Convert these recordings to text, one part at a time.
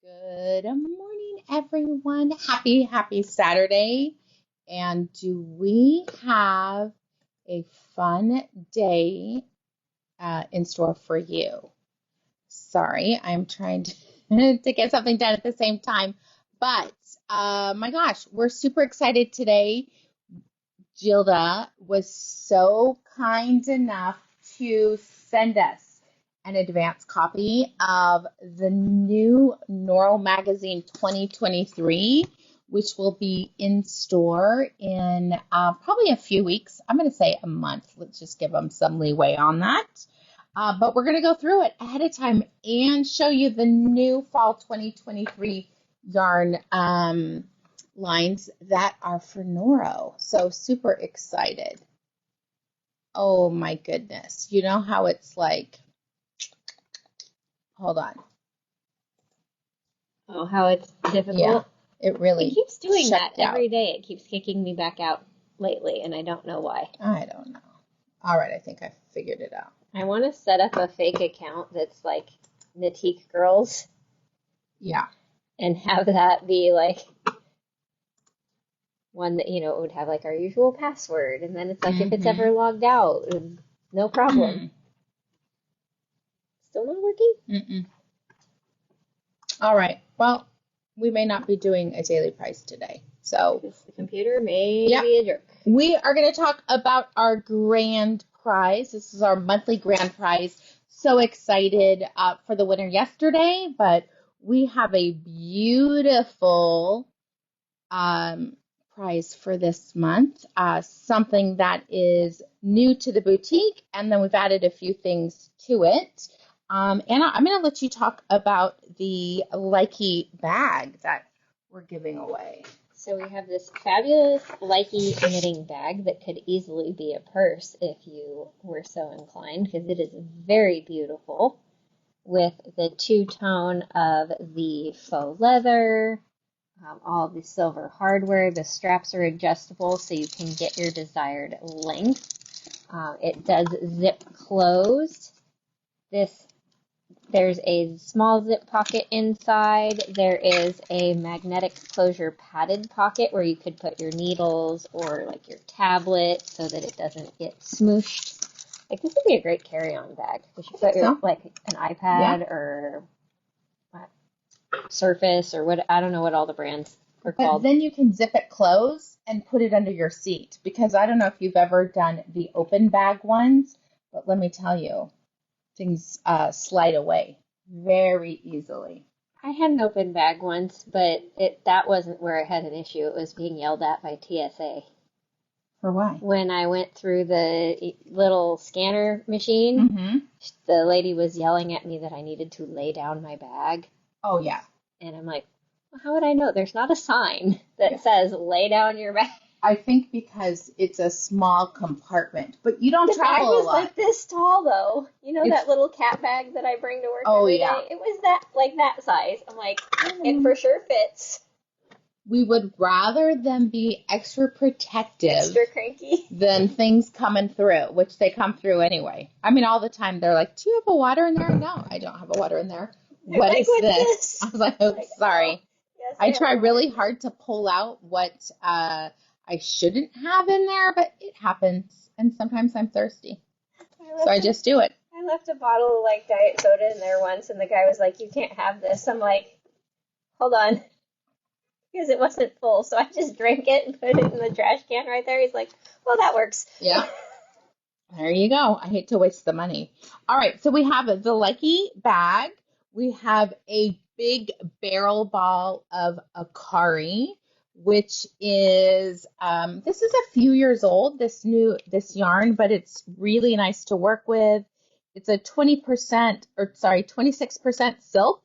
Good morning, everyone. Happy Saturday. And do we have a fun day in store for you? Sorry, I'm trying to get something done at the same time. But my gosh, we're super excited today. Gilda was so kind enough to send us an advance copy of the new Noro Magazine 2023, which will be in store in probably a few weeks. I'm going to say a month. Let's just give them some leeway on that. But we're going to go through it ahead of time and show you the new fall 2023 yarn lines that are for Noro. So super excited. Oh my goodness. You know how it's like, hold on. Oh, how it's difficult. Yeah, it really keeps doing that every out. day. It keeps kicking me back out lately, and I don't know why. I don't know. All right, I think I figured it out. I want to set up a fake account that's like Knitique Girls. Yeah. And have that be like one that, it would have like our usual password. And then it's like if it's ever logged out, no problem. Still not working? All right. Well, we may not be doing a daily price today. So the computer may be a jerk. We are going to talk about our grand prize. This is our monthly grand prize. So excited for the winner yesterday, but we have a beautiful prize for this month. Something that is new to the boutique, and then we've added a few things to it. Anna, I'm going to let you talk about the Likey bag that we're giving away. So we have this fabulous Likey knitting bag that could easily be a purse if you were so inclined, because it is very beautiful with the two-tone of the faux leather, all the silver hardware. The straps are adjustable so you can get your desired length. It does zip closed. There's a small zip pocket inside. There is a magnetic closure padded pocket where you could put your needles or like your tablet so that it doesn't get smooshed. Like this would be a great carry-on bag. You should put your like an iPad or Surface or what, I don't know what all the brands are called. But then you can zip it closed and put it under your seat, because I don't know if you've ever done the open bag ones, but let me tell you, things slide away very easily. I had an open bag once, but that wasn't where I had an issue. It was being yelled at by TSA. For why? When I went through the little scanner machine, the lady was yelling at me that I needed to lay down my bag. Oh, yeah. And I'm like, well, how would I know? There's not a sign that says lay down your bag. I think because it's a small compartment, but you don't travel a lot. The bag was like this tall, though. You know that little cat bag that I bring to work every day? It was that size. I'm like, it for sure fits. We would rather them be extra protective, extra cranky, than things coming through, which they come through anyway. I mean, all the time they're like, do you have a water in there? No, I don't have a water in there. What is this? I was like, oh, sorry. Yes, I try really hard to pull out what I shouldn't have in there, but it happens. And sometimes I'm thirsty. So I just do it. I left a bottle of like diet soda in there once, and the guy was like, you can't have this. I'm like, hold on. Because it wasn't full, so I just drank it and put it in the trash can right there. He's like, well, that works. Yeah. There you go. I hate to waste the money. All right, so we have the Likey bag. We have a big barrel ball of Akari, which is, this is a few years old, this yarn, but it's really nice to work with. It's a 26% silk,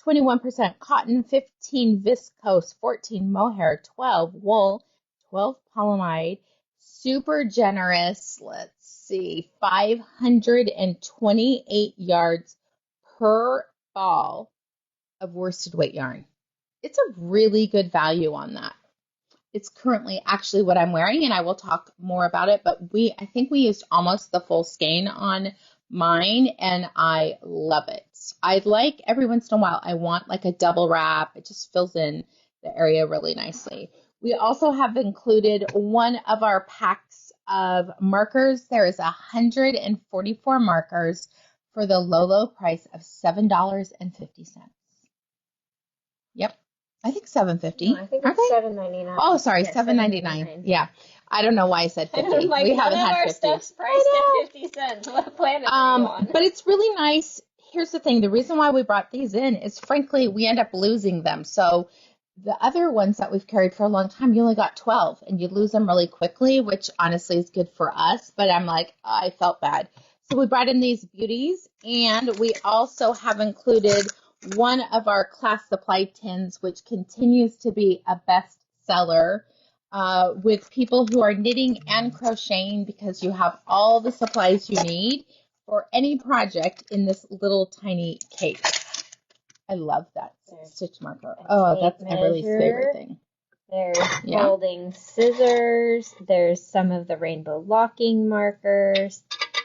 21% cotton, 15 viscose, 14 mohair, 12 wool, 12 polyamide, super generous. Let's see, 528 yards per ball of worsted weight yarn. It's a really good value on that. It's currently actually what I'm wearing, and I will talk more about it, but I think we used almost the full skein on mine, and I love it. I like every once in a while, I want like a double wrap. It just fills in the area really nicely. We also have included one of our packs of markers. There is 144 markers for the low price of $7.50. Yep. I think $7.50. No, I think it's $7.99. Oh, sorry, Yeah, $7.99. Yeah. I don't know why I said 50. Like, we haven't none of had our 50. stuff's priced at 50 cents. What planet are you on? But it's really nice. Here's the thing. The reason why we brought these in is, frankly, we end up losing them. So the other ones that we've carried for a long time, you only got 12, and you lose them really quickly, which honestly is good for us. But I'm like, I felt bad. So we brought in these beauties, and we also have included one of our class supply tins, which continues to be a best seller with people who are knitting and crocheting, because you have all the supplies you need for any project in this little tiny case. I love that stitch marker. Oh, that's Everly's favorite thing. There's folding scissors. There's some of the rainbow locking markers.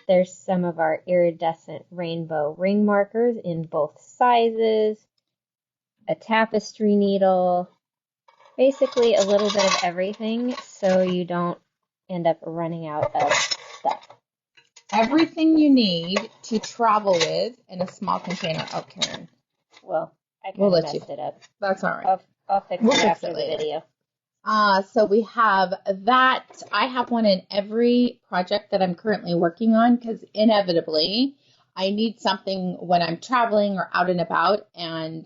There's some of our iridescent rainbow ring markers in both sizes. A tapestry needle. Basically a little bit of everything so you don't end up running out of stuff. Everything you need to travel with in a small container. Oh, Karen. Well, I kind of messed it up. That's all right. I'll fix it after the video. So we have that. I have one in every project that I'm currently working on, because inevitably I need something when I'm traveling or out and about, and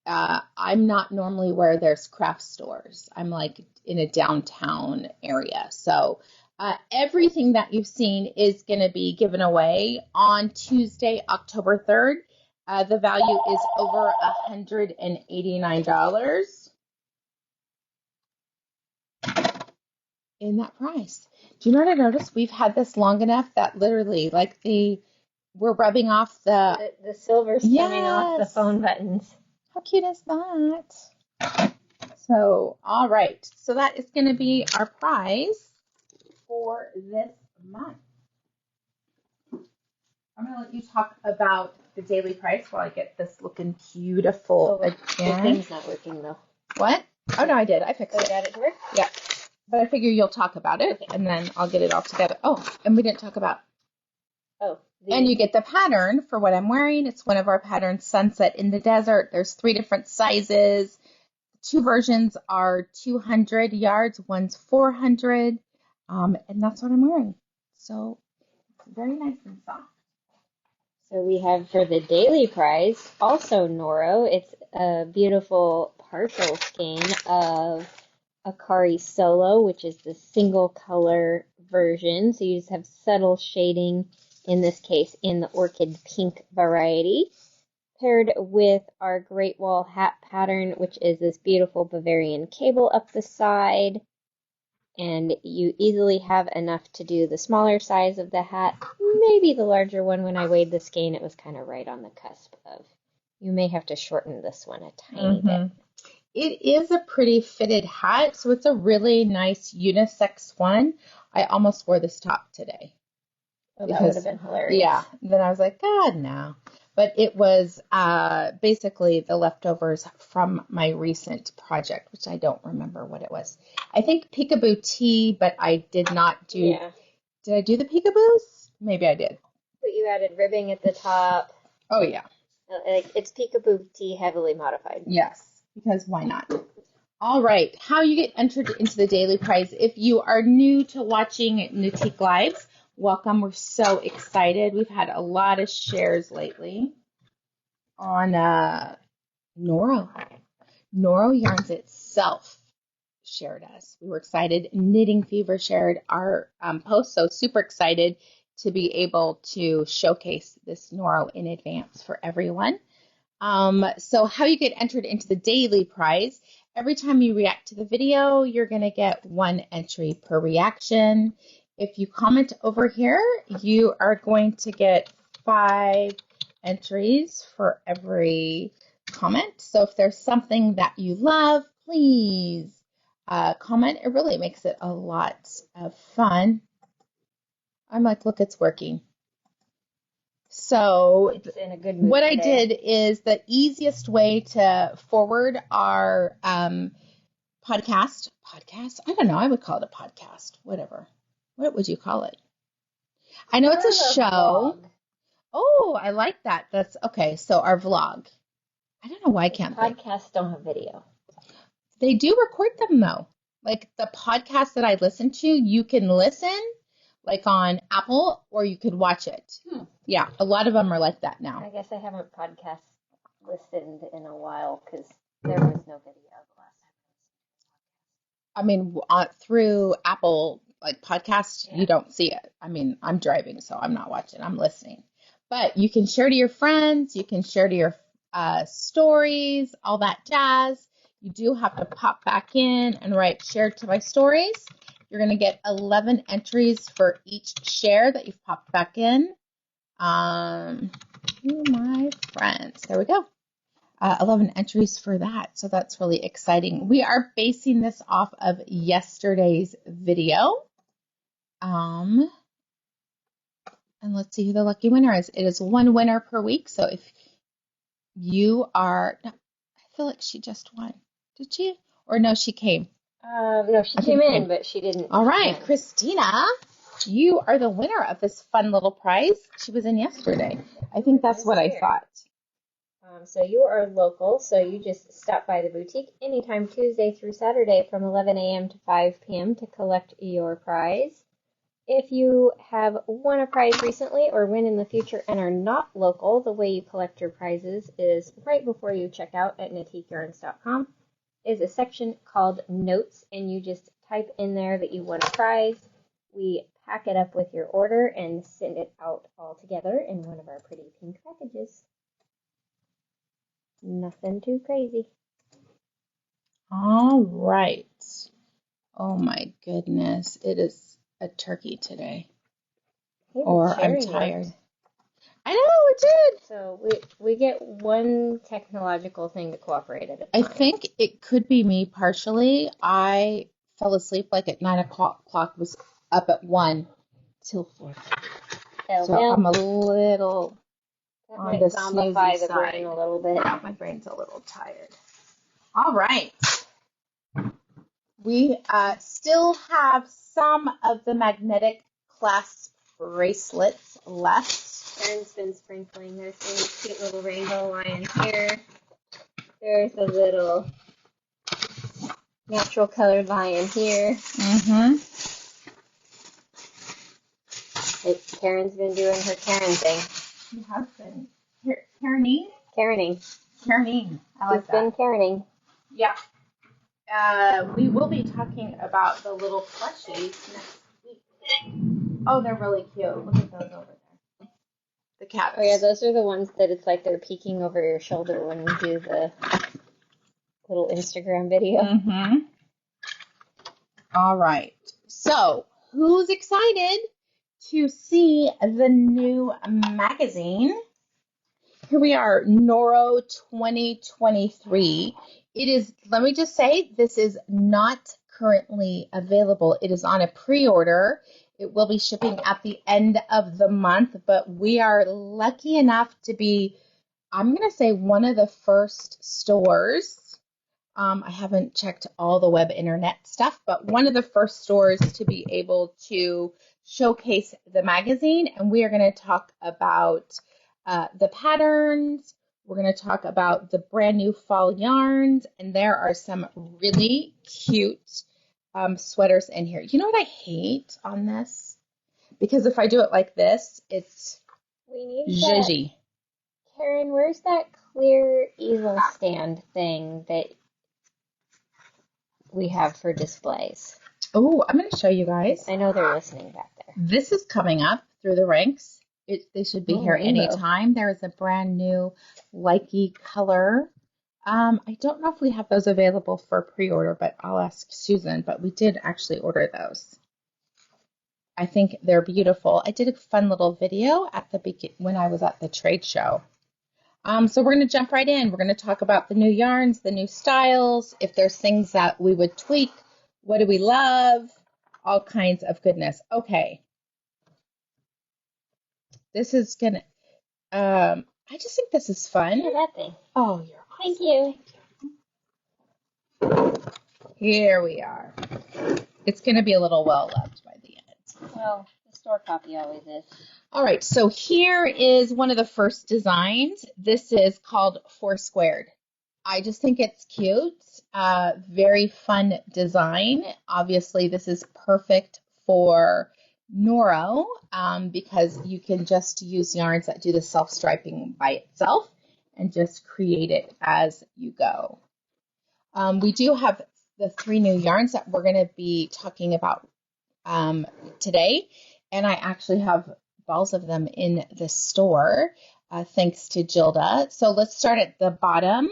I'm not normally where there's craft stores. I'm like in a downtown area. So everything that you've seen is going to be given away on Tuesday, October 3rd. The value is over $189 in that price. Do you know what I noticed? We've had this long enough that literally, like, we're rubbing off the silver's coming off the phone buttons. How cute is that? So, all right. So that is going to be our prize for this month. I'm going to let you talk about the daily price while I get this looking beautiful again. The thing's not working, though. What? Oh, no, I did. I fixed it. You got it to work? Yeah. But I figure you'll talk about it, and then I'll get it all together. Oh, and we didn't talk about. And you get the pattern for what I'm wearing. It's one of our patterns, Sunset in the Desert. There's 3 different sizes. 2 versions are 200 yards. One's 400. And that's what I'm wearing. So very nice and soft. So we have for the daily prize, also Noro. It's a beautiful partial skein of Akari Solo, which is the single color version. So you just have subtle shading, in this case, in the orchid pink variety, paired with our Great Wall hat pattern, which is this beautiful Bavarian cable up the side. And you easily have enough to do the smaller size of the hat, maybe the larger one. When I weighed the skein, it was kind of right on the cusp of, you may have to shorten this one a tiny bit. It is a pretty fitted hat, so it's a really nice unisex one. I almost wore this top today. Oh, that would have been hilarious. Yeah. Then I was like, God, no. But it was basically the leftovers from my recent project, which I don't remember what it was. I think Peekaboo Tea, but I did not do. Yeah. Did I do the Peekaboos? Maybe I did. But you added ribbing at the top. Oh, yeah. It's Peekaboo Tea heavily modified. Yes, because why not? All right. How you get entered into the daily prize. If you are new to watching Knitique Lives, welcome. We're so excited. We've had a lot of shares lately on Noro. Noro Yarns itself shared us. We were excited. Knitting Fever shared our post, so super excited to be able to showcase this Noro in advance for everyone. So how you get entered into the daily prize. Every time you react to the video, you're going to get 1 entry per reaction. If you comment over here, you are going to get 5 entries for every comment. So if there's something that you love, please comment. It really makes it a lot of fun. I'm like, look, it's working. So It's in a good mood what I today. did is the easiest way to forward our podcast. I don't know. I would call it a podcast. Whatever. What would you call it? I know it's a show. Vlog. Oh, I like that. That's okay. So our vlog. I don't know why I can't think. Podcasts don't have video. They do record them though. Like the podcast that I listen to, you can listen like on Apple or you could watch it. Yeah, a lot of them are like that now. I guess I haven't podcast listened in a while because there was no video the last time. I mean, through Apple like podcast, you don't see it. I mean, I'm driving, so I'm not watching. I'm listening. But you can share to your friends. You can share to your stories, all that jazz. You do have to pop back in and write share to my stories. You're going to get 11 entries for each share that you've popped back in. My friends. There we go. 11 entries for that. So that's really exciting. We are basing this off of yesterday's video. And let's see who the lucky winner is. It is one winner per week. So if you are, I feel like she just won. Did she? Or no, she came. No, she came in, but she didn't. All right, Christina, you are the winner of this fun little prize. She was in yesterday. I think that's what I thought. So you are local, so you just stop by the boutique anytime Tuesday through Saturday from 11 a.m. to 5 p.m. to collect your prize. If you have won a prize recently or win in the future and are not local, the way you collect your prizes is right before you check out at NitiqueYarns.com is a section called Notes, and you just type in there that you won a prize. We pack it up with your order and send it out all together in one of our pretty pink packages. Nothing too crazy. All right. Oh my goodness. It is a turkey today. Hey, or I'm tired. I know, it did. So we get one technological thing to cooperate at a time. I think it could be me partially. I fell asleep like at 9 o'clock. Clock was up at 1 till 4. So I'm a little on the zombify snoozy the brain a little bit. Yeah, my brain's a little tired. All right. We still have some of the magnetic clasp bracelets left. Karen's been sprinkling. There's a cute little rainbow lion here. There's a little natural colored lion here. Mm-hmm. Karen's been doing her Karen thing. She has been. Karening? Karening. I like that. Been Karening. Yeah. We will be talking about the little plushies next week. Oh, they're really cute. Look at those over there. The cats. Oh, yeah, those are the ones that it's like they're peeking over your shoulder when we do the little Instagram video. Mm-hmm. All right. So, who's excited to see the new magazine? Here we are, Noro 2023. It is, let me just say, this is not currently available. It is on a pre-order. It will be shipping at the end of the month, but we are lucky enough to be, I'm going to say, one of the first stores. I haven't checked all the web internet stuff, but one of the first stores to be able to showcase the magazine. And we are going to talk about the patterns. We're going to talk about the brand new fall yarns, and there are some really cute sweaters in here. You know what I hate on this? Because if I do it like this, it's zhuzhy. Karen, where's that clear easel stand thing that we have for displays? Oh, I'm going to show you guys. I know they're listening back there. This is coming up through the ranks. They should be here anytime. There is a brand new likey color. I don't know if we have those available for pre-order, but I'll ask Susan. But we did actually order those. I think they're beautiful. I did a fun little video at the when I was at the trade show. So we're going to jump right in. We're going to talk about the new yarns, the new styles, if there's things that we would tweak, what do we love, all kinds of goodness. Okay. This is I just think this is fun. Look at that thing. Oh, you're Thank awesome. you. Here we are. It's going to be a little well loved by the end. Well, the store copy always is. All right, so here is one of the first designs. This is called Four Squared. I just think it's cute. Very fun design. Obviously, this is perfect for Noro because you can just use yarns that do the self-striping by itself and just create it as you go. We do have the 3 new yarns that we're going to be talking about today, and I actually have balls of them in the store thanks to Gilda. So let's start at the bottom.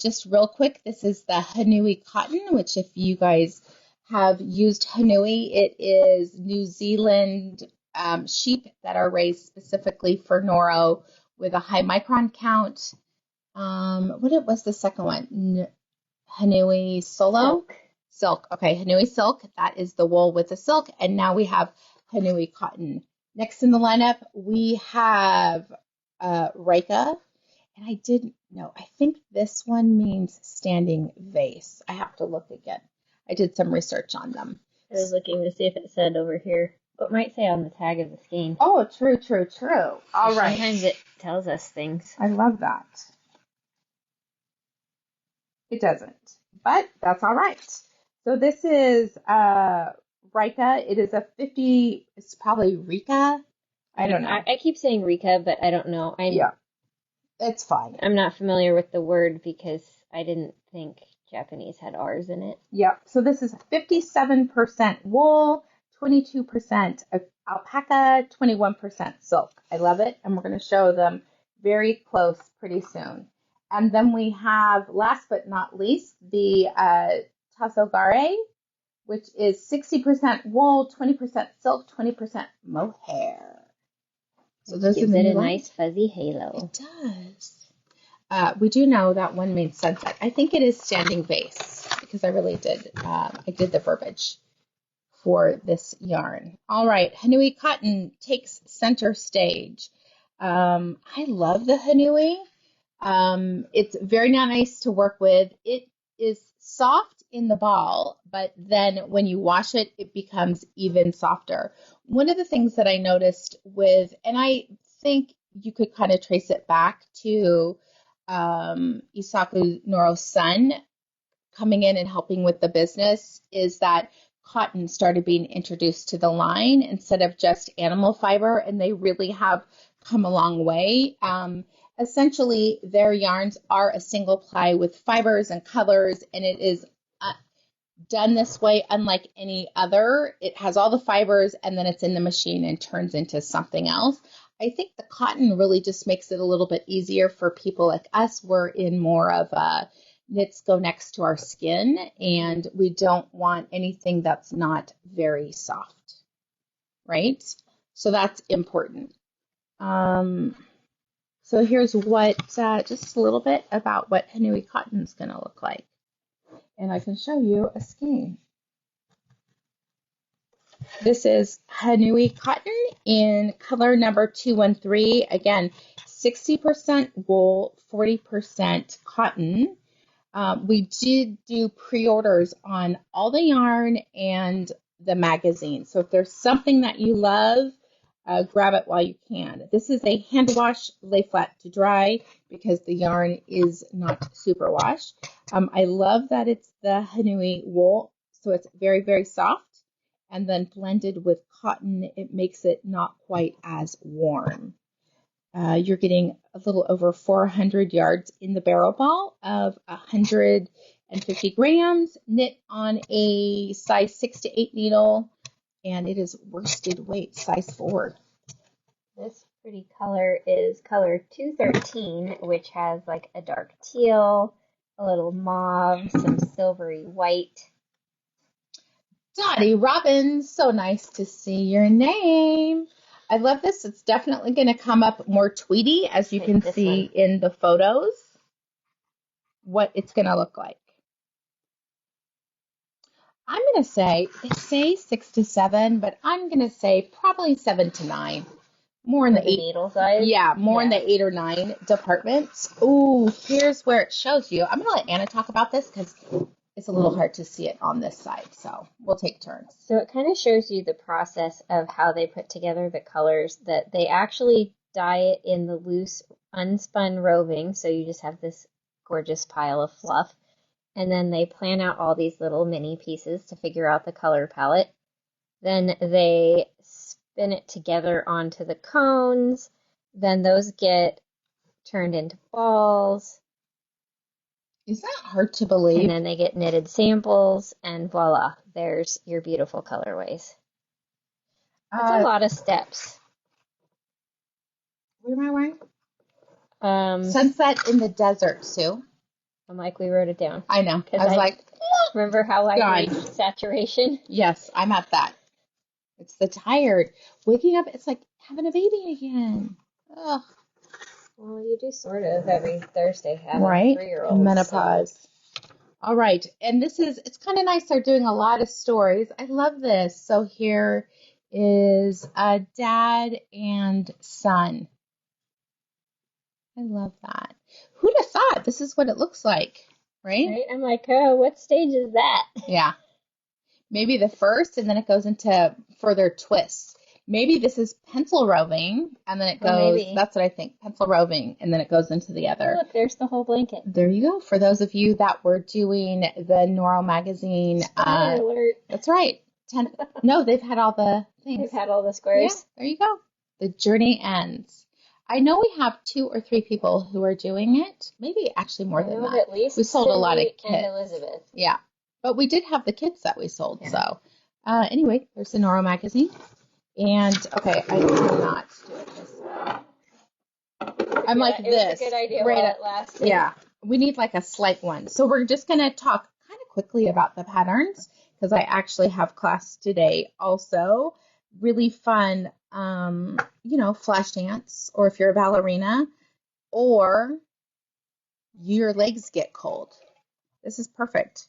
Just real quick, this is the Haunui cotton, which if you guys have used Haunui, it is New Zealand sheep that are raised specifically for Noro with a high micron count. What was the second one? Haunui Solo? Silk. Okay, Haunui silk. That is the wool with the silk. And now we have Haunui cotton. Next in the lineup, we have Rikka. And I didn't know. I think this one means standing vase. I have to look again. I did some research on them. I was looking to see if it said over here. What might say on the tag of the skein. Oh, true, true, true. All right. Sometimes it tells us things. I love that. It doesn't, but that's all right. So this is Rikka. It is a 50, it's probably Rikka. I don't know. I keep saying Rikka, but I don't know. Yeah, it's fine. I'm not familiar with the word because I didn't think Japanese had R's in it. Yep. So this is 57% wool, 22% alpaca, 21% silk. I love it. And we're going to show them very close pretty soon. And then we have, last but not least, the Tasogare, which is 60% wool, 20% silk, 20% mohair. So those gives are the it a new nice fuzzy halo. It does. We do know that one means sunset. I think it is standing vase because I really did. I did the verbiage for this yarn. All right, Haunui cotton takes center stage. I love the Haunui. It's very nice to work with. It is soft in the ball, but then when you wash it, it becomes even softer. One of the things that I noticed with, and I think you could kind of trace it back to Isaku Noro's son coming in and helping with the business, is that cotton started being introduced to the line instead of just animal fiber, and they really have come a long way. Essentially, their yarns are a single ply with fibers and colors, and it is done this way unlike any other. It has all the fibers, and then it's in the machine and turns into something else. I think the cotton really just makes it a little bit easier for people like us. We're in more of a knits go next to our skin, and we don't want anything that's not very soft, right? So that's important. So here's what, just a little bit about what Haunui cotton is going to look like. And I can show you a skein. This is Haunui cotton in color number 213. Again, 60% wool, 40% cotton. We did do pre-orders on all the yarn and the magazine. So if there's something that you love, grab it while you can. This is a hand wash, lay flat to dry because the yarn is not super wash. I love that it's the Haunui wool, so it's very, very soft. And then blended with cotton, it makes it not quite as warm. You're getting a little over 400 yards in the barrel ball of 150 grams, knit on a size 6 to 8 needle, and it is worsted weight, size 4. This pretty color is color 213, which has like a dark teal, a little mauve, some silvery white. Dottie Robbins, so nice to see your name. I love this. It's definitely going to come up more tweety, as you can see in the photos, what it's going to look like. I'm going to say, they say 6 to 7, but I'm going to say probably 7 to 9. more in For the the eight. needle size? Yeah, more in Yeah. the 8 or 9 departments. Ooh, here's where it shows you. I'm gonna let Anna talk about this because it's a little hard to see it on this side. So we'll take turns. So it kind of shows you the process of how they put together the colors, that they actually dye it in the loose unspun roving, so you just have this gorgeous pile of fluff. And then they plan out all these little mini pieces to figure out the color palette. Then they spin it together onto the cones. Then those get turned into balls. Is that hard to And believe? then they get knitted samples, and voila, there's your beautiful colorways. That's a lot of steps. What am I wearing? Sunset in the desert, Sue. I'm like, we wrote it down. I know. I was like, remember how I God. reached saturation? Yes, I'm at that. It's the tired. Waking up, it's like having a baby again. Ugh. Well, you do sort of every Thursday have Right? a 3-year-old. Menopause. So. All right. And it's kind of nice. They're doing a lot of stories. I love this. So here is a dad and son. I love that. Who'd have thought this is what it looks like, right? I'm like, oh, what stage is that? Yeah. Maybe the first, and then it goes into further twists. Maybe this is pencil roving, and then it goes, that's what I think, pencil roving, and then it goes into the other. Oh, look, there's the whole blanket. There you go. For those of you that were doing the Noro Magazine. Alert. That's right. No, they've had all the things. They've had all the squares. Yeah, there you go. The journey ends. I know we have 2 or 3 people who are doing it. Maybe actually more than that. At least we sold a lot of kits. And Elizabeth. Yeah. But we did have the kits that we sold. Yeah. So anyway, there's the Noro Magazine. And, okay, I cannot do it this way. I'm like this. It's a good idea right while it lasted. Yeah. We need like a slight one. So we're just going to talk kind of quickly about the patterns because I actually have class today also. Really fun, flash dance, or if you're a ballerina, or your legs get cold. This is perfect.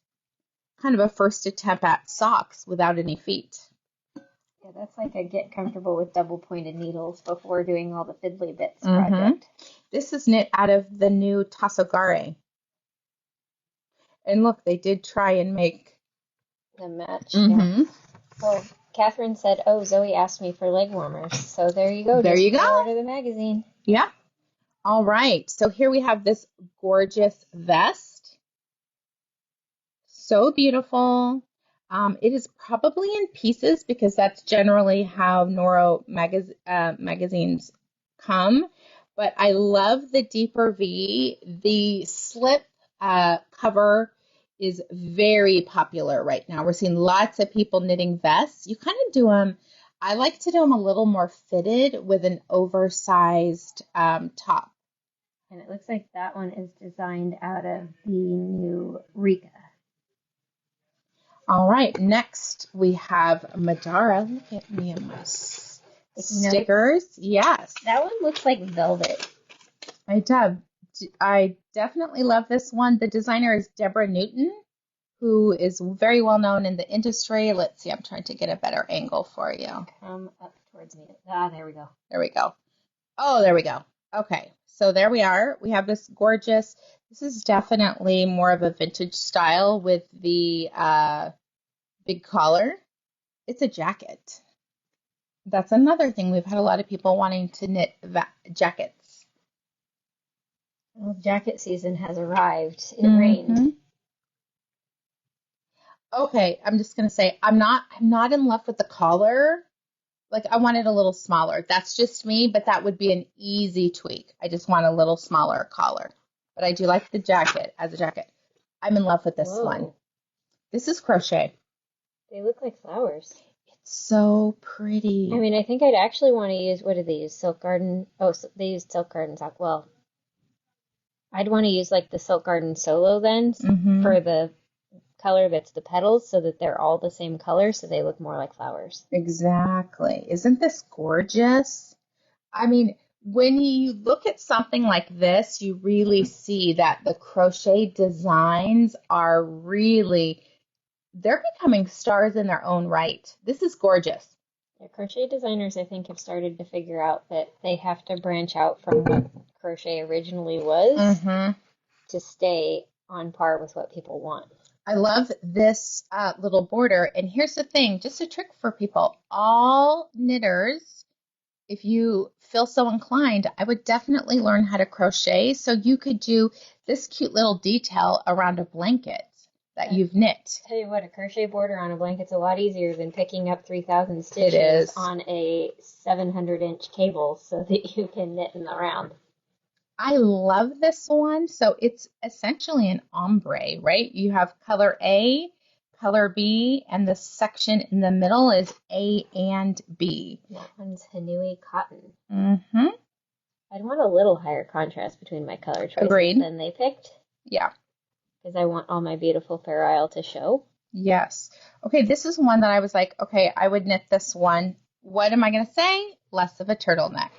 Kind of a first attempt at socks without any feet. Yeah, that's like a get comfortable with double-pointed needles before doing all the fiddly bits project. This is knit out of the new Tasogare. And look, they did try and make the match. Yeah. Well, Catherine said, oh, Zoe asked me for leg warmers. So there you go. There you go. Order the magazine. Yeah. All right. So here we have this gorgeous vest. So beautiful. It is probably in pieces because that's generally how Noro magazines come. But I love the deeper V. The slip cover is very popular right now. We're seeing lots of people knitting vests. You kind of do them, I like to do them a little more fitted with an oversized top. And it looks like that one is designed out of the new Rikka. All right, next we have Madara. Look at me and my stickers. Yes. That one looks like velvet. I definitely love this one. The designer is Deborah Newton, who is very well known in the industry. Let's see, I'm trying to get a better angle for you. Come up towards me. There we go. There we go. Oh, there we go. Okay, so there we are. We have this gorgeous, this is definitely more of a vintage style with the big collar. It's a jacket. That's another thing. We've had a lot of people wanting to knit jackets. Well, jacket season has arrived. It rained. Okay, I'm just gonna say I'm not in love with the collar. Like I want it a little smaller. That's just me, but that would be an easy tweak. I just want a little smaller collar. But I do like the jacket as a jacket. I'm in love with this one. This is crochet. They look like flowers. It's so pretty. I mean, I think I'd actually want to use, what do they use? Silk Garden? Oh, so they use Silk Garden sock. Well, I'd want to use like the Silk Garden Solo then for the color that's the petals so that they're all the same color so they look more like flowers. Exactly. Isn't this gorgeous? I mean, when you look at something like this, you really see that the crochet designs are really, they're becoming stars in their own right. This is gorgeous. Yeah, crochet designers, I think, have started to figure out that they have to branch out from what crochet originally was to stay on par with what people want. I love this little border. And here's the thing, just a trick for people. All knitters, if you feel so inclined, I would definitely learn how to crochet so you could do this cute little detail around a blanket that you've knit. Tell you what, a crochet border on a blanket's a lot easier than picking up 3,000 stitches on a 700-inch cable so that you can knit in the round. I love this one. So it's essentially an ombre, right? You have color A, color B, and the section in the middle is A and B. That one's Haunui cotton. Mm-hmm. I'd want a little higher contrast between my color choices Agreed. than they picked. Yeah. Because I want all my beautiful Fair Isle to show. Yes. Okay, this is one that I was like, okay, I would knit this one. What am I going to say? Less of a turtleneck.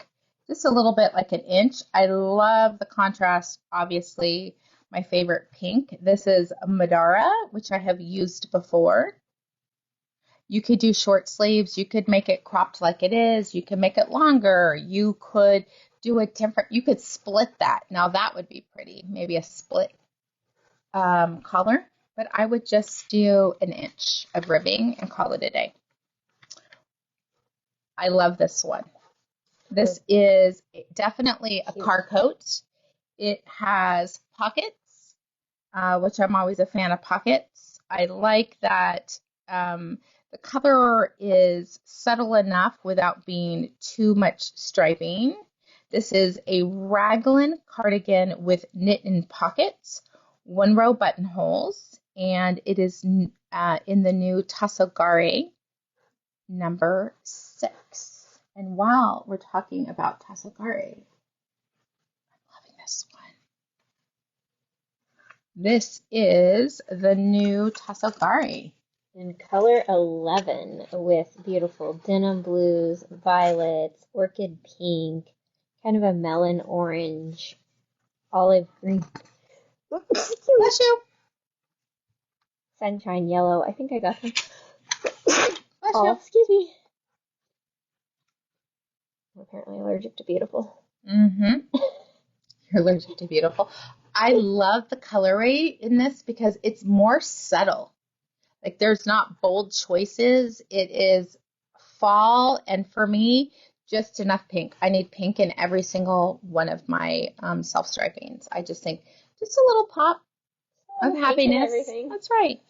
Just a little bit like an inch. I love the contrast, obviously. My favorite pink. This is Madara, which I have used before. You could do short sleeves. You could make it cropped like it is. You could make it longer. You could do a different, you could split that. Now that would be pretty. Maybe a split collar, but I would just do an inch of ribbing and call it a day. I love this one. This is definitely a car coat. It has pockets, which I'm always a fan of pockets. I like that the color is subtle enough without being too much striping. This is a raglan cardigan with knit-in pockets, 1-row buttonholes, and it is in the new Tasogare number 6. And while we're talking about Tasogare, I'm loving this one. This is the new Tasogare. In color 11 with beautiful denim blues, violets, orchid pink, kind of a melon orange, olive green. Bless you. Sunshine yellow. I think I got them. Bless Oh, you. excuse me. I'm apparently allergic to beautiful. You're allergic to beautiful. I love the colorway in this because it's more subtle. Like there's not bold choices. It is fall, and for me, just enough pink. I need pink in every single one of my self-stripings. I just think just a little pop of happiness. That's right.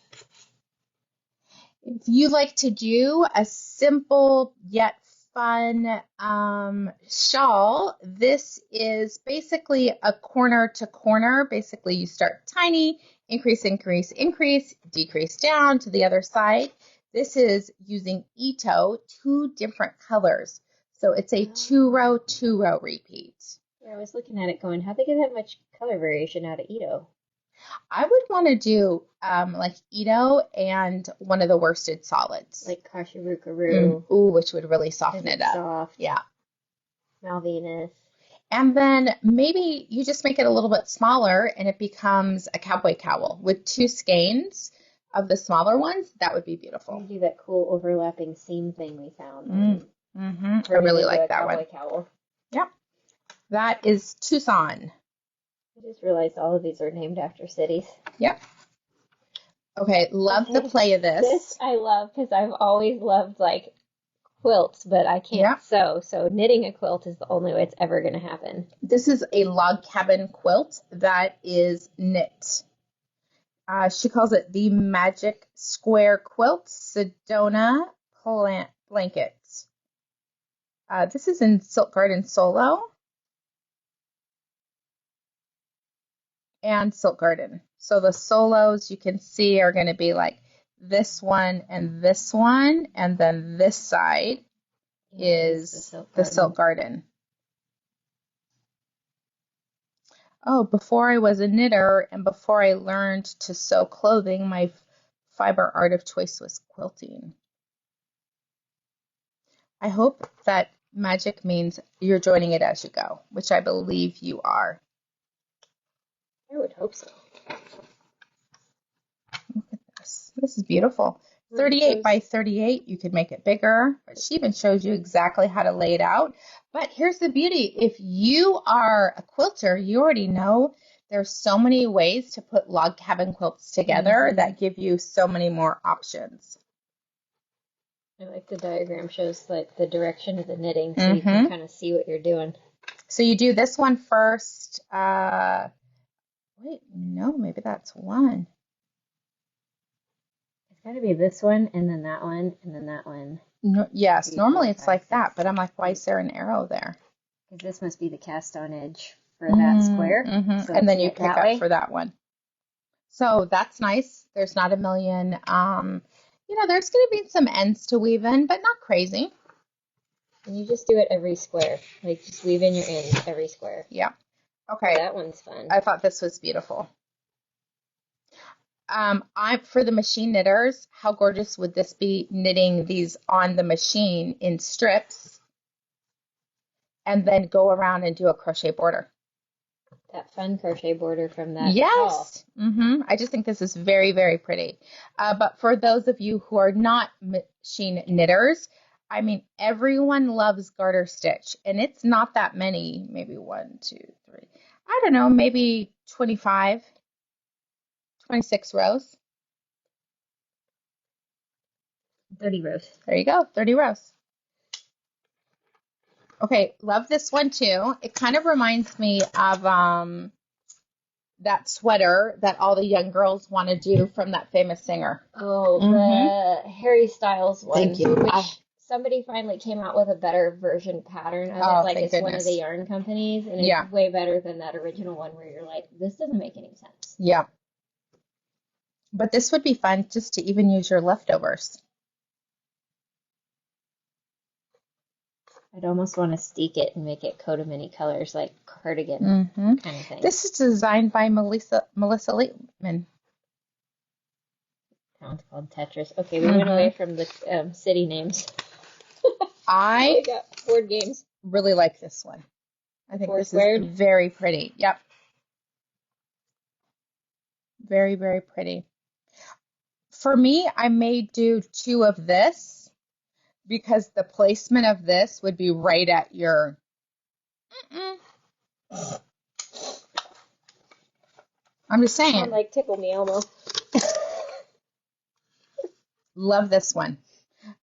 If you like to do a simple yet fun shawl, this is basically a corner to corner. Basically, you start tiny, increase, increase, increase, decrease down to the other side. This is using Ito, 2 different colors. So it's a 2-row repeat. Yeah, I was looking at it going, how'd they get that much color variation out of Ito? I would want to do like Ito and one of the worsted solids. Like Kashirukaru. Ooh, which would really soften it up. Soft. Yeah. Malvinus. And then maybe you just make it a little bit smaller and it becomes a cowboy cowl with 2 skeins of the smaller ones. That would be beautiful. Do that cool overlapping seam thing we found. I really like that one. Cowl. Yep. That is Tucson. I just realized all of these are named after cities. Yep. Okay, love the play of this. This I love because I've always loved like quilts, but I can't sew. So knitting a quilt is the only way it's ever going to happen. This is a log cabin quilt that is knit. She calls it the Magic Square Quilt Sedona Blanket. This is in Silk Garden Solo and Silk Garden. So the solos you can see are going to be like this one, and then this side is the Silk Garden. Oh, before I was a knitter and before I learned to sew clothing, my fiber art of choice was quilting. I hope that magic means you're joining it as you go, which I believe you are. I would hope so. Look at this. This is beautiful. 38 by 38. You could make it bigger, but she even shows you exactly how to lay it out. But here's the beauty. If you are a quilter, you already know there's so many ways to put log cabin quilts together that give you so many more options. I like the diagram shows like the direction of the knitting so you can kind of see what you're doing. So you do this one first. Wait, no, maybe that's one. It's got to be this one and then that one and then that one. No, yes, 3, normally 4, it's 5, like 6. that, but I'm like, why is there an arrow there? Because this must be the cast on edge for that square. So and then you pick up for that one. So that's nice. There's not a million, there's going to be some ends to weave in, but not crazy. And you just do it every square. Like just weave in your ends every square. Yeah. Okay. That one's fun. I thought this was beautiful. For the machine knitters, how gorgeous would this be knitting these on the machine in strips and then go around and do a crochet border? That fun crochet border from that Yes. I just think this is very, very pretty. But for those of you who are not machine knitters, I mean, everyone loves garter stitch, and it's not that many, maybe 1, 2, 3. I don't know, maybe 25, 26 rows. 30 rows. There you go, 30 rows. Okay, love this one too. It kind of reminds me of that sweater that all the young girls want to do from that famous singer. Oh, the Harry Styles one. Thank you. Somebody finally came out with a better version pattern of it. Like it's one of the yarn companies, and it's way better than that original one where you're like, this doesn't make any sense. Yeah. But this would be fun just to even use your leftovers. I'd almost want to steek it and make it coat of many colors, like cardigan kind of thing. This is designed by Melissa Leitman. That one's called Tetris. Okay, we went away from the city names. I got board games. Really like this one. I think this is very pretty. Yep. Very, very pretty. For me, I may do 2 of this because the placement of this would be right at your... I'm just saying. Sound like Tickle Me Elmo. Love this one.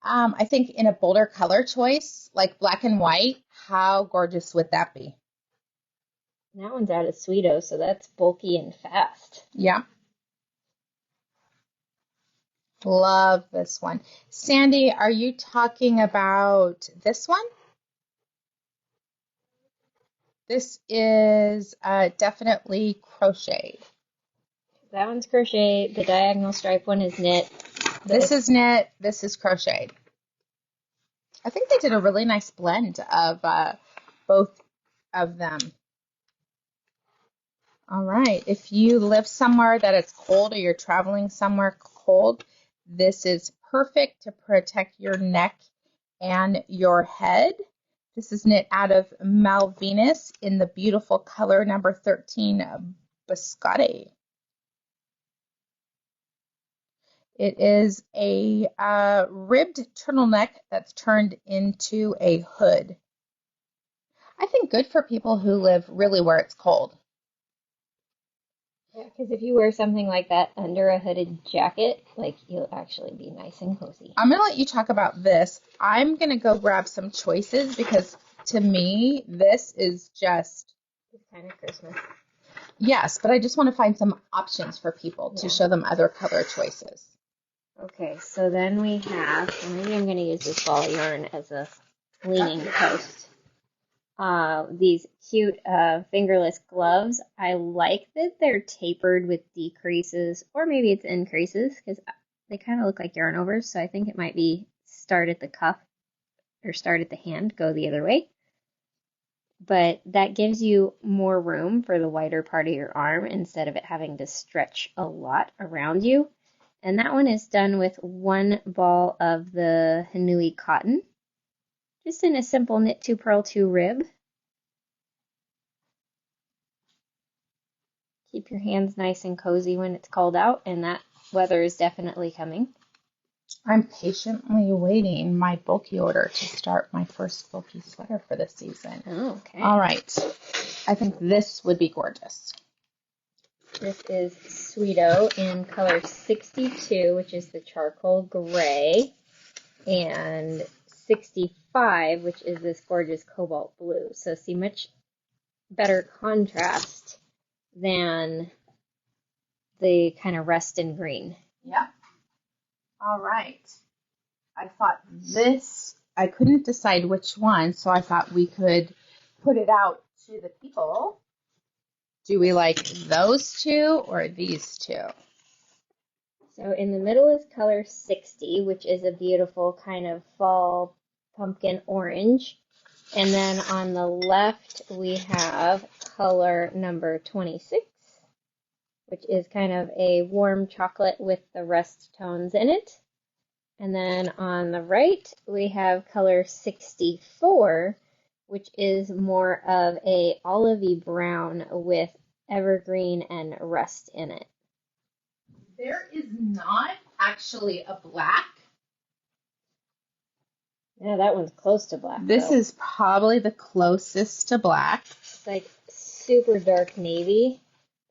I think in a bolder color choice, like black and white, how gorgeous would that be? That one's out of Sweeto, so that's bulky and fast. Yeah. Love this one. Sandy, are you talking about this one? This is definitely crocheted. That one's crocheted. The diagonal stripe one is knit. This is knit. This is crocheted. I think they did a really nice blend of both of them. All right. If you live somewhere that it's cold or you're traveling somewhere cold, this is perfect to protect your neck and your head. This is knit out of Malvinus in the beautiful color number 13, Biscotti. It is a ribbed turtleneck that's turned into a hood. I think good for people who live really where it's cold. Yeah, because if you wear something like that under a hooded jacket, like you'll actually be nice and cozy. I'm going to let you talk about this. I'm going to go grab some choices because to me, this is just... It's kind of Christmas. Yes, but I just want to find some options for people to show them other color choices. Okay, so then we have, maybe I'm going to use this ball of yarn as a leaning post. These cute fingerless gloves. I like that they're tapered with decreases, or maybe it's increases, because they kind of look like yarn overs, so I think it might be start at the cuff or start at the hand, go the other way. But that gives you more room for the wider part of your arm instead of it having to stretch a lot around you. And that one is done with 1 ball of the Haunui cotton, just in a simple knit 2 purl 2 rib. Keep your hands nice and cozy when it's cold out, and that weather is definitely coming. I'm patiently awaiting my bulky order to start my first bulky sweater for the season. Oh, okay. All right. I think this would be gorgeous. This is Sweeto in color 62, which is the charcoal gray, and 65, which is this gorgeous cobalt blue. So see, much better contrast than the kind of rust and green. Yep. All right. I thought this, I couldn't decide which one, so I thought we could put it out to the people. Do we like those two or these two? So in the middle is color 60, which is a beautiful kind of fall pumpkin orange. And then on the left, we have color number 26, which is kind of a warm chocolate with the rust tones in it. And then on the right, we have color 64, which is more of a olivey brown with evergreen and rust in it. There is not actually a black. Yeah, that one's close to black. This though. is probably the closest to black. It's like super dark navy.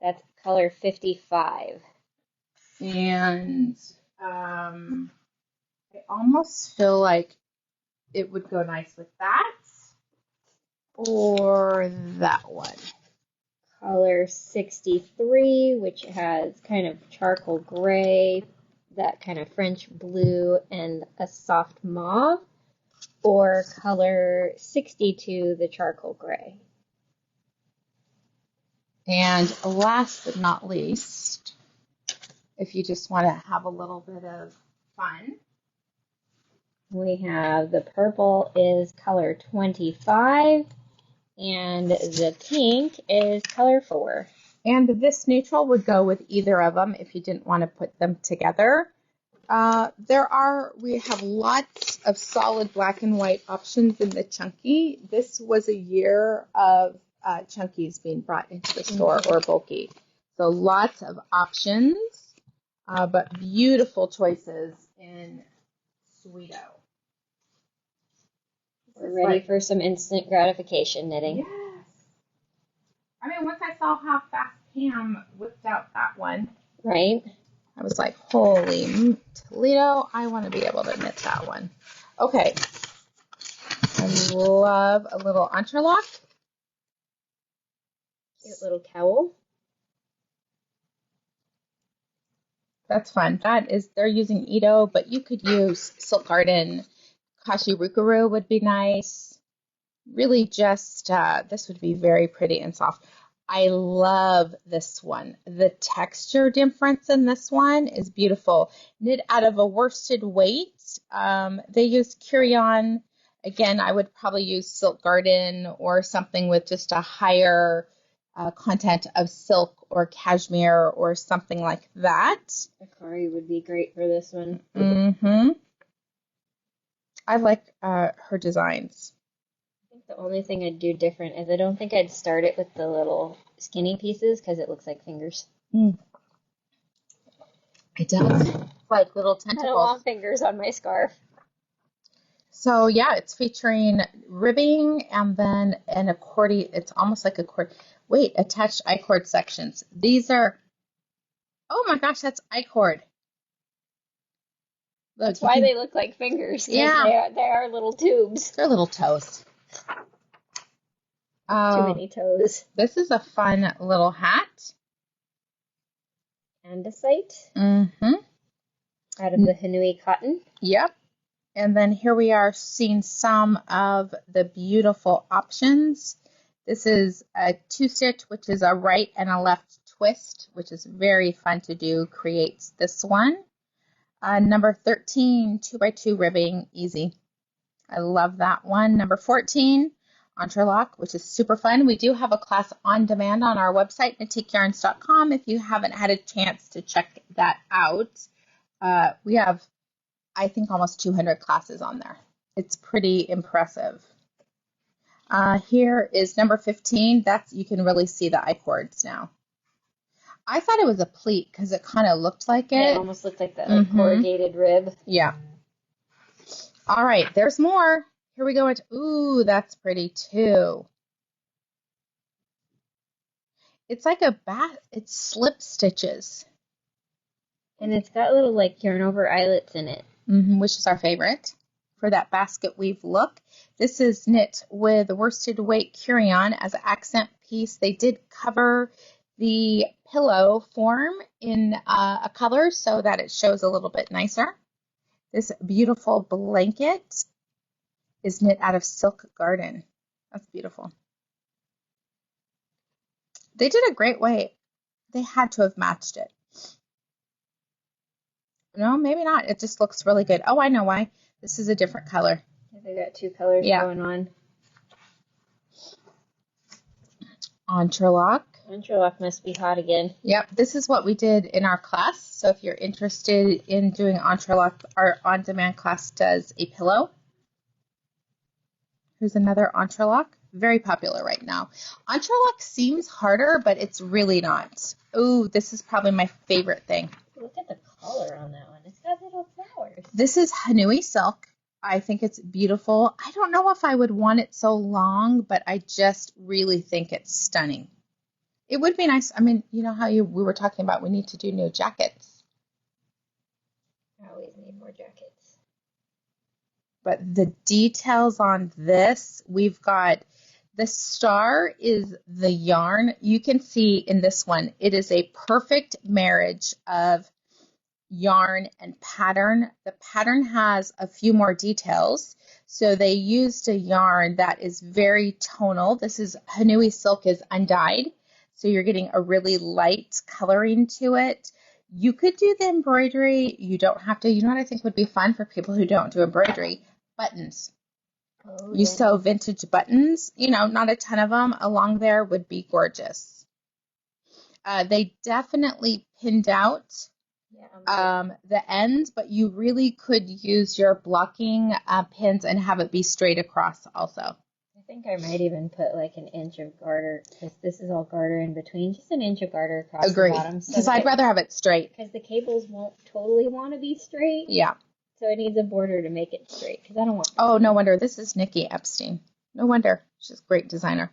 That's color 55. And I almost feel like it would go nice with that or that one. Color 63, which has kind of charcoal gray, that kind of French blue, and a soft mauve. Or color 62, the charcoal gray. And last but not least, if you just want to have a little bit of fun, we have the purple is color 25, and the pink is color 4. And this neutral would go with either of them if you didn't want to put them together. We have lots of solid black and white options in the chunky. This was a year of chunkies being brought into the store or bulky. So lots of options, but beautiful choices in Sweeto. We're ready for some instant gratification knitting. Yes. I mean, once I saw how fast Pam whipped out that one, right? I was like, holy Toledo, I want to be able to knit that one. Okay. I love a little interlock. Cute little cowl. That's fun. They're using Ito, but you could use Silk Garden. Kashirukuru would be nice. Really just, this would be very pretty and soft. I love this one. The texture difference in this one is beautiful. Knit out of a worsted weight. They use Curion. Again, I would probably use Silk Garden or something with just a higher content of silk or cashmere or something like that. Akari would be great for this one. Mm-hmm. I like her designs. I think the only thing I'd do different is I don't think I'd start it with the little skinny pieces because it looks like fingers. It does. Like little tentacles. I don't want fingers on my scarf. So yeah, it's featuring ribbing and then an accordion. It's almost like attached I-cord sections. These are, oh my gosh, that's I-cord. Look, that's why they look like fingers. Yeah. They are little tubes. They're little toes. Too many toes. This is a fun little hat. Andesite. Mm-hmm. Out of the Haunui cotton. Yep. And then here we are seeing some of the beautiful options. This is a 2-stitch, which is a right and a left twist, which is very fun to do. Creates this one. Number 13, 2x2 ribbing, easy. I love that one. Number 14, interlock, which is super fun. We do have a class on demand on our website, NitikeYarns.com, if you haven't had a chance to check that out. We have, I think, almost 200 classes on there. It's pretty impressive. Here is number 15. You can really see the I-cords now. I thought it was a pleat because it kind of looked like Yeah, it it. almost looked like that like corrugated rib. Yeah. All right, there's more. Here we go. Ooh, that's pretty too. It's like it's slip stitches. And it's got little like yarn over eyelets in it. Which is our favorite for that basket weave look. This is knit with worsted weight Curion as an accent piece. They did cover the pillow form in a color so that it shows a little bit nicer. This beautiful blanket is knit out of Silk Garden. That's beautiful. They did a great way. They had to have matched it. No, maybe not. It just looks really good. Oh, I know why. This is a different color. They got two colors going on. Entrelac. Entrelac must be hot again. Yep, this is what we did in our class. So if you're interested in doing entrelac, our on-demand class does a pillow. Here's another entrelac. Very popular right now. Entrelac seems harder, but it's really not. Oh, this is probably my favorite thing. Look at the color on that one. It's got little flowers. This is Haunui silk. I think it's beautiful. I don't know if I would want it so long, but I just really think it's stunning. It would be nice. I mean, you know how we were talking about we need to do new jackets. I always need more jackets. But the details on this, we've got the star is the yarn. You can see in this one, it is a perfect marriage of yarn and pattern. The pattern has a few more details. So they used a yarn that is very tonal. This is Haunui silk is undyed. So you're getting a really light coloring to it. You could do the embroidery. You don't have to. You know what I think would be fun for people who don't do embroidery? Buttons. Oh, you sew vintage buttons. You know, not a ton of them along there would be gorgeous. They definitely pinned out the ends, but you really could use your blocking pins and have it be straight across also. I think I might even put like an inch of garter, because this is all garter in between, just an inch of garter across the bottom. Because I'd rather have it straight. Because the cables won't totally want to be straight. Yeah. So it needs a border to make it straight, because I don't want. Oh, no wonder. This is Nikki Epstein. No wonder. She's a great designer.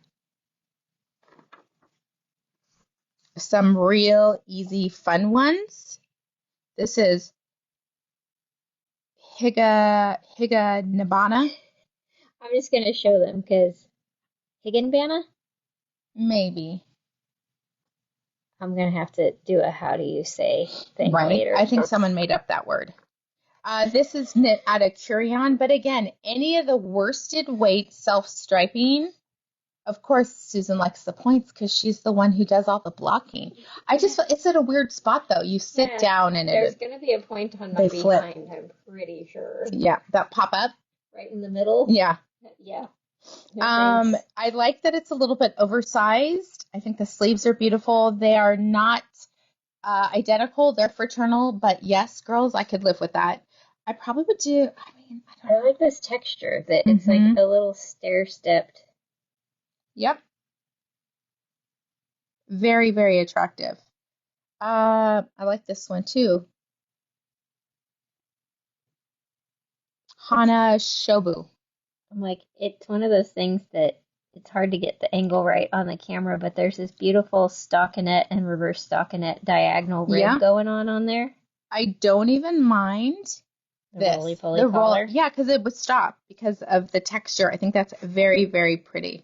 Some real easy fun ones. This is Higa Nibbana. I'm just going to show them because Higginbana? Maybe. I'm going to have to do a how do you say thing later. I think someone made up that word. This is knit out of Curion, but again, any of the worsted weight self-striping, of course, Susan likes the points because she's the one who does all the blocking. I just feel it's at a weird spot, though. You sit down and there's going to be a point on my behind, flip. I'm pretty sure. Yeah, that pop up. Right in the middle? Yeah. Yeah. No, I like that it's a little bit oversized. I think the sleeves are beautiful. They are not identical. They're fraternal, but yes, girls, I could live with that. I probably would do, I like this texture that it's like a little stair-stepped. Yep. Very, very attractive. I like this one too. Hana Shobu. I'm like, it's one of those things that it's hard to get the angle right on the camera, but there's this beautiful stockinette and reverse stockinette diagonal rib going on there. I don't even mind the roly-poly collar. Yeah, because it would stop because of the texture. I think that's very, very pretty.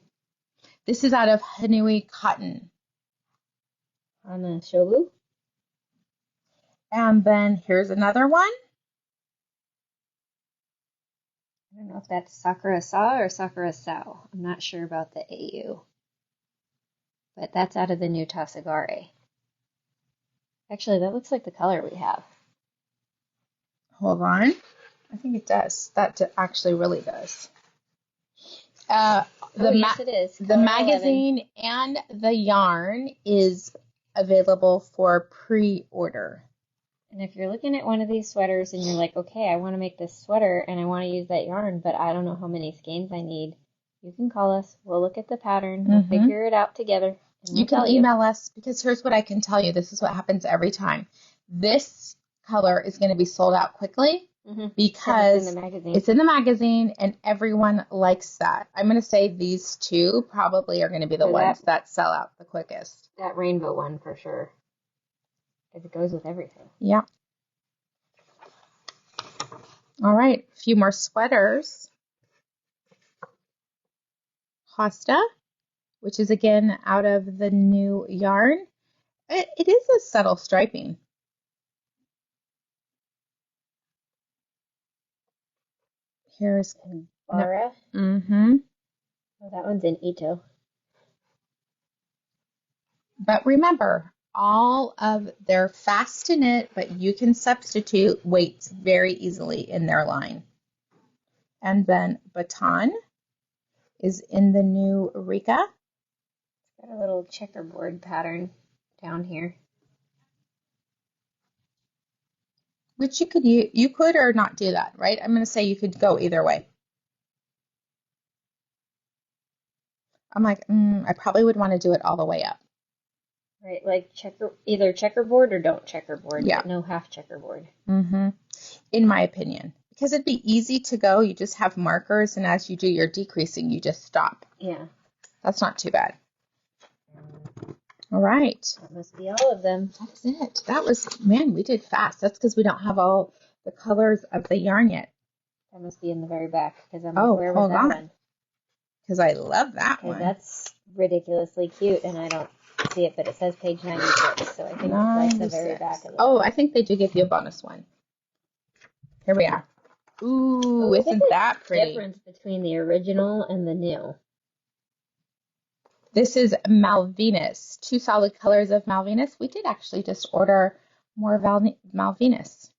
This is out of Haunui cotton. Hana Shobu. And then here's another one. I don't know if that's Sakura Sa or Sakura Sao. I'm not sure about the AU. But that's out of the new Tasogare. Actually, that looks like the color we have. Hold on. I think it does. That actually really does. Yes, it is. The magazine 11. And the yarn is available for pre-order. And if you're looking at one of these sweaters and you're like, okay, I want to make this sweater and I want to use that yarn, but I don't know how many skeins I need, you can call us. We'll look at the pattern. We'll figure it out together. And You we'll can tell you. email us, because here's what I can tell you. This is what happens every time. This color is going to be sold out quickly because it's in the magazine. It's in the magazine and everyone likes that. I'm going to say these two probably are going to be the ones that sell out the quickest. That rainbow one for sure. Because it goes with everything. Yeah. All right. A few more sweaters. Hosta, which is again out of the new yarn. It is a subtle striping. Here's Bara. Mm-hmm. Oh, that one's in Ito. But remember, all of their fast to knit, but you can substitute weights very easily in their line. And then Baton is in the new Rikka. It's got a little checkerboard pattern down here. Which you could or not do that, right? I'm going to say you could go either way. I'm like, I probably would want to do it all the way up. Right, like either checkerboard or don't checkerboard. Yeah. But no half checkerboard. Mm-hmm. In my opinion. Because it'd be easy to go. You just have markers, and as you do your decreasing, you just stop. Yeah. That's not too bad. All right. That must be all of them. That's it. That was, man, we did fast. That's because we don't have all the colors of the yarn yet. That must be in the very back. Because I'm like, where was that one? Because I love that one. That's ridiculously cute, and I don't see it, but it says page 96, so I think that's the very back of it. Oh, I think they do give you a bonus one. Here we are. Ooh, isn't that pretty? Difference between the original and the new. This is Malvinus. 2 solid colors of Malvinus. We did actually just order more Malvinus.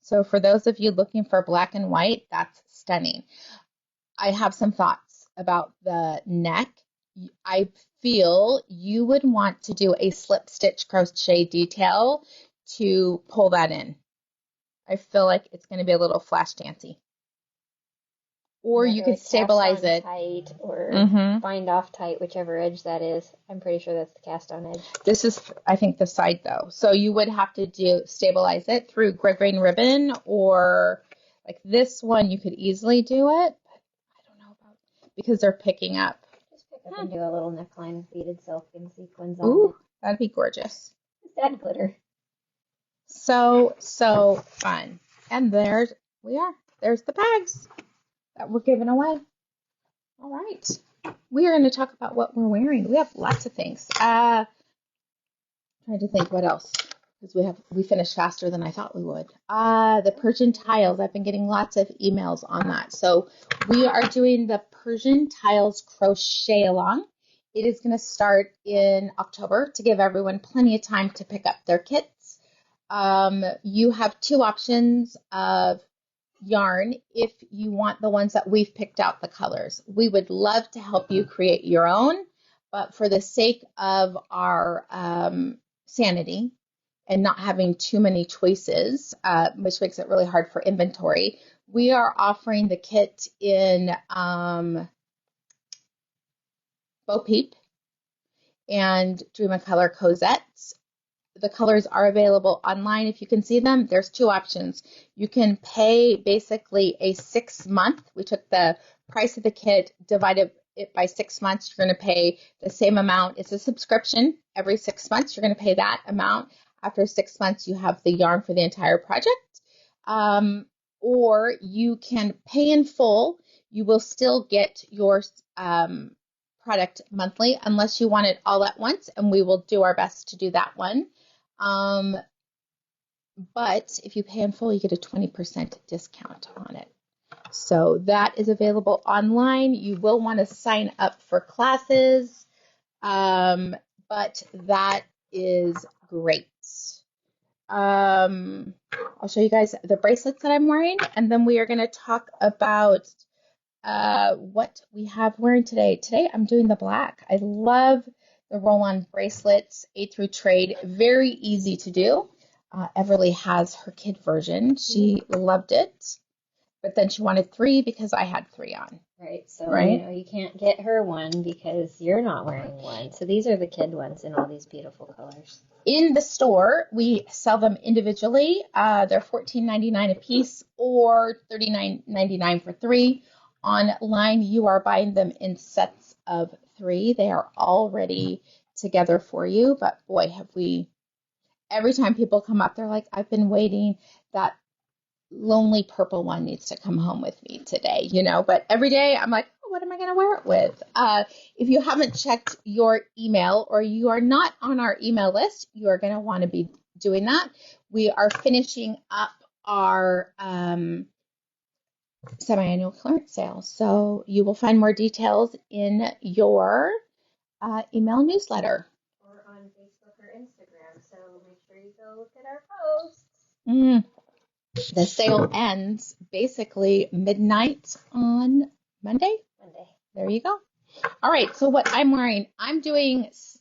So for those of you looking for black and white, that's stunning. I have some thoughts about the neck. I feel you would want to do a slip stitch crochet detail to pull that in. I feel like it's going to be a little flash dancey. Or you could stabilize it. Tight or bind off tight, whichever edge that is. I'm pretty sure that's the cast on edge. This is, I think, the side though. So you would have to stabilize it through grain ribbon, or like this one, you could easily do it. But I don't know about, because they're picking up. Just pick up and do a little neckline with beaded silk and sequins on it. Ooh, that'd be gorgeous. Just add glitter. So fun. And there we are. There's the bags that we're giving away. All right. We are going to talk about what we're wearing. We have lots of things. Trying to think what else, because we finished faster than I thought we would. The Persian tiles. I've been getting lots of emails on that. So we are doing the Persian tiles crochet along. It is going to start in October to give everyone plenty of time to pick up their kits. You have 2 options of yarn if you want the ones that we've picked out the colors. We would love to help you create your own, but for the sake of our sanity and not having too many choices, which makes it really hard for inventory, we are offering the kit in Bo Peep and Dreamacolor Cosette. The colors are available online if you can see them. There's 2 options. You can pay basically a 6-month. We took the price of the kit, divided it by 6 months. You're going to pay the same amount. It's a subscription. Every 6 months, you're going to pay that amount. After 6 months, you have the yarn for the entire project. Or you can pay in full. You will still get your product monthly unless you want it all at once, and we will do our best to do that one. But if you pay in full, you get a 20% discount on it. So that is available online. You will want to sign up for classes, but that is great. I'll show you guys the bracelets that I'm wearing, and then we are going to talk about what we have wearing today. Today I'm doing the black. I love the roll-on bracelets, A through trade, very easy to do. Everly has her kid version. She loved it. But then she wanted 3 because I had 3 on. Right, so Right? you can't get her one because you're not wearing one. So these are the kid ones in all these beautiful colors. In the store, we sell them individually. They're $14.99 a piece or $39.99 for 3. Online, you are buying them in sets of 3. They are already together for you. But boy, have we, every time people come up, they're like, I've been waiting. That lonely purple one needs to come home with me today, but every day I'm like, oh, what am I going to wear it with? If you haven't checked your email or you are not on our email list, you are going to want to be doing that. We are finishing up our semi-annual clearance sale. So you will find more details in your email newsletter. Or on Facebook or Instagram. So make sure you go look at our posts. The sale ends basically midnight on Monday. There you go. All right. So what I'm wearing,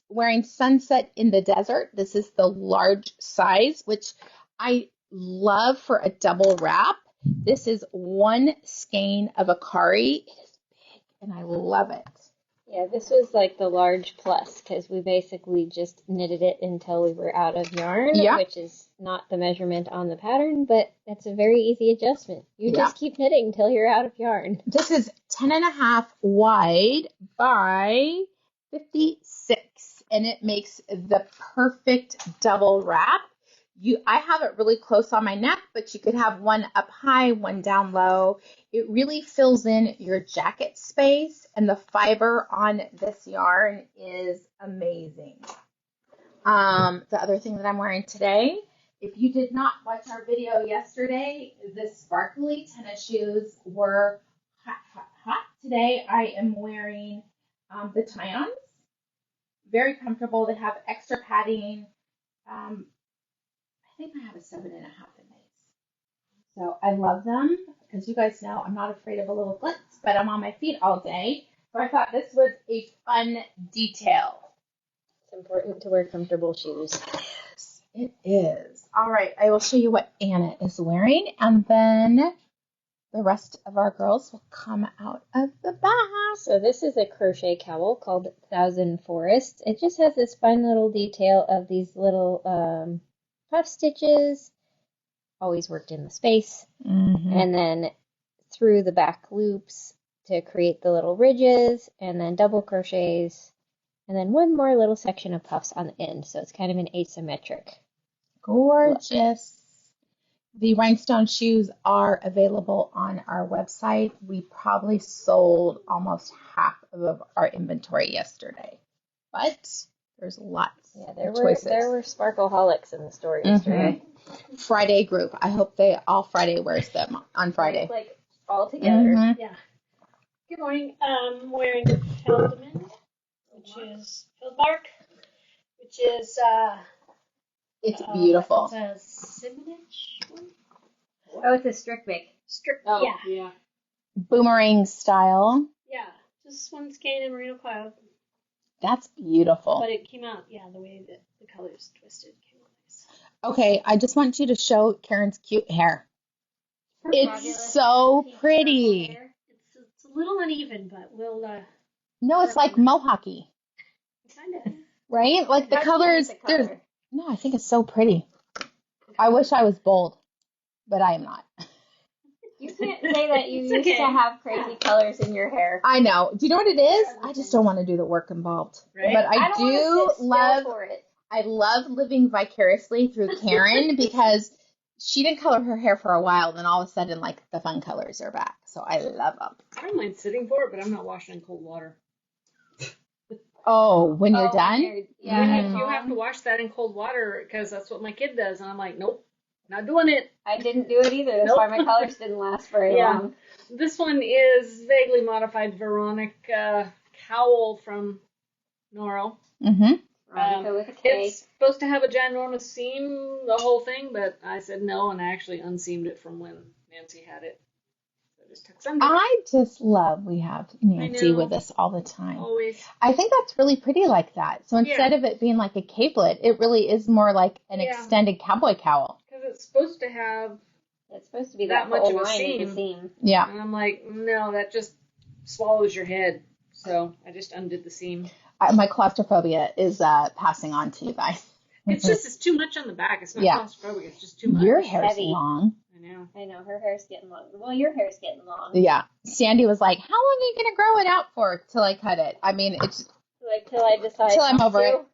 wearing Sunset in the Desert. This is the large size, which I love for a double wrap. This is 1 skein of Akari. It is big and I love it. Yeah, this was like the large plus because we basically just knitted it until we were out of yarn, which is not the measurement on the pattern, but that's a very easy adjustment. You just keep knitting until you're out of yarn. This is 10.5 wide by 56, and it makes the perfect double wrap. I have it really close on my neck, but you could have one up high, one down low. It really fills in your jacket space, and the fiber on this yarn is amazing. The other thing that I'm wearing today, if you did not watch our video yesterday, the sparkly tennis shoes were hot, hot, hot. Today I am wearing the tie-ons. Very comfortable. They have extra padding. I think I have a 7.5 in these. So I love them because you guys know I'm not afraid of a little glitz, but I'm on my feet all day. So I thought this was a fun detail. It's important to wear comfortable shoes. Yes, it is. All right, I will show you what Anna is wearing, and then the rest of our girls will come out of the bath. So this is a crochet cowl called Thousand Forests. It just has this fun little detail of these little puff stitches, always worked in the space, and then through the back loops to create the little ridges, and then double crochets, and then one more little section of puffs on the end, so it's kind of an asymmetric. Gorgeous. The rhinestone shoes are available on our website. We probably sold almost half of our inventory yesterday, but there's lots of choices. There were sparkleholics in the store yesterday. Friday group. I hope all Friday wears them on Friday. Like all together. Yeah. Good morning. I'm wearing Feldman, which is Feldmark, which is it's beautiful. It's a 7-inch one. Oh, it's a strict big. Yeah. Boomerang style. Yeah. Just 1 skein in merino cloud. That's beautiful. But it came out, the way that the colors twisted came out nice. Okay, I just want you to show Karen's cute hair. It's so pretty. It's a little uneven, but we'll. No, it's like mohawky. Kind of. Right? Like the colors. No, I think it's so pretty. I wish I was bold, but I am not. You can't say that you used to have crazy colors in your hair. I know. Do you know what it is? I just don't want to do the work involved. Right? But I do love. For it. I love living vicariously through Karen because she didn't color her hair for a while, then all of a sudden, like, the fun colors are back. So I love them. I don't mind sitting for it, but I'm not washing in cold water. Oh, when you're done? You have to wash that in cold water because that's what my kid does. And I'm like, nope, not doing it. I didn't do it either. That's why my colors didn't last very long. This one is vaguely modified Veronika Cowl from Noro. With a K. It's supposed to have a ginormous seam, the whole thing, but I said no, and I actually unseamed it from when Nancy had it. So I just took some. I just love we have Nancy with us all the time. Always. I think that's really pretty like that. So instead of it being like a capelet, it really is more like an extended cowboy cowl. Because it's supposed to have It's supposed to be that that much whole of a line is a seam. seam. Yeah. And I'm like, no, that just swallows your head. So I just undid the seam. My claustrophobia is passing on to you guys. It's too much on the back. It's not Yeah. claustrophobic. It's just too much. Your hair's heavy. long. I know, her hair's getting long. Well, your hair's getting long. Yeah. Sandy was like, how long are you going to grow it out for till I cut it? I mean, it's Like, till I decide till I'm not over to. it.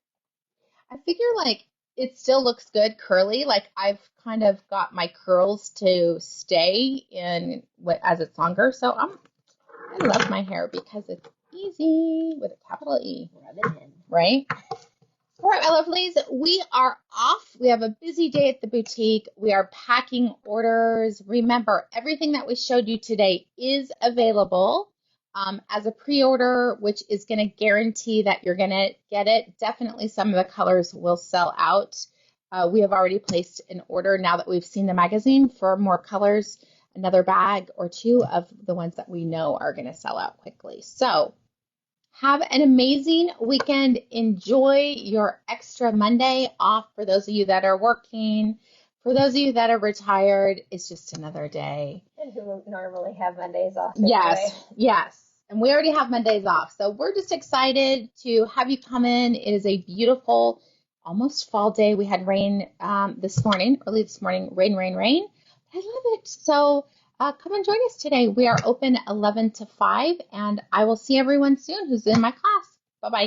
I figure like it still looks good curly. Like I've kind of got my curls to stay in as it's longer. So I love my hair because it's easy with a capital E. Rub it in. Right? All right, my lovelies, we are off. We have a busy day at the boutique. We are packing orders. Remember, everything that we showed you today is available as a pre-order, which is going to guarantee that you're going to get it. Definitely some of the colors will sell out. We have already placed an order now that we've seen the magazine for more colors, another bag or two of the ones that we know are going to sell out quickly. So have an amazing weekend. Enjoy your extra Monday off for those of you that are working. For those of you that are retired, it's just another day. And who normally have Mondays off. Yes, yes. And we already have Mondays off. So we're just excited to have you come in. It is a beautiful, almost fall day. We had rain this morning, early this morning, rain. I love it. So come and join us today. We are open 11 to 5, and I will see everyone soon who's in my class. Bye-bye.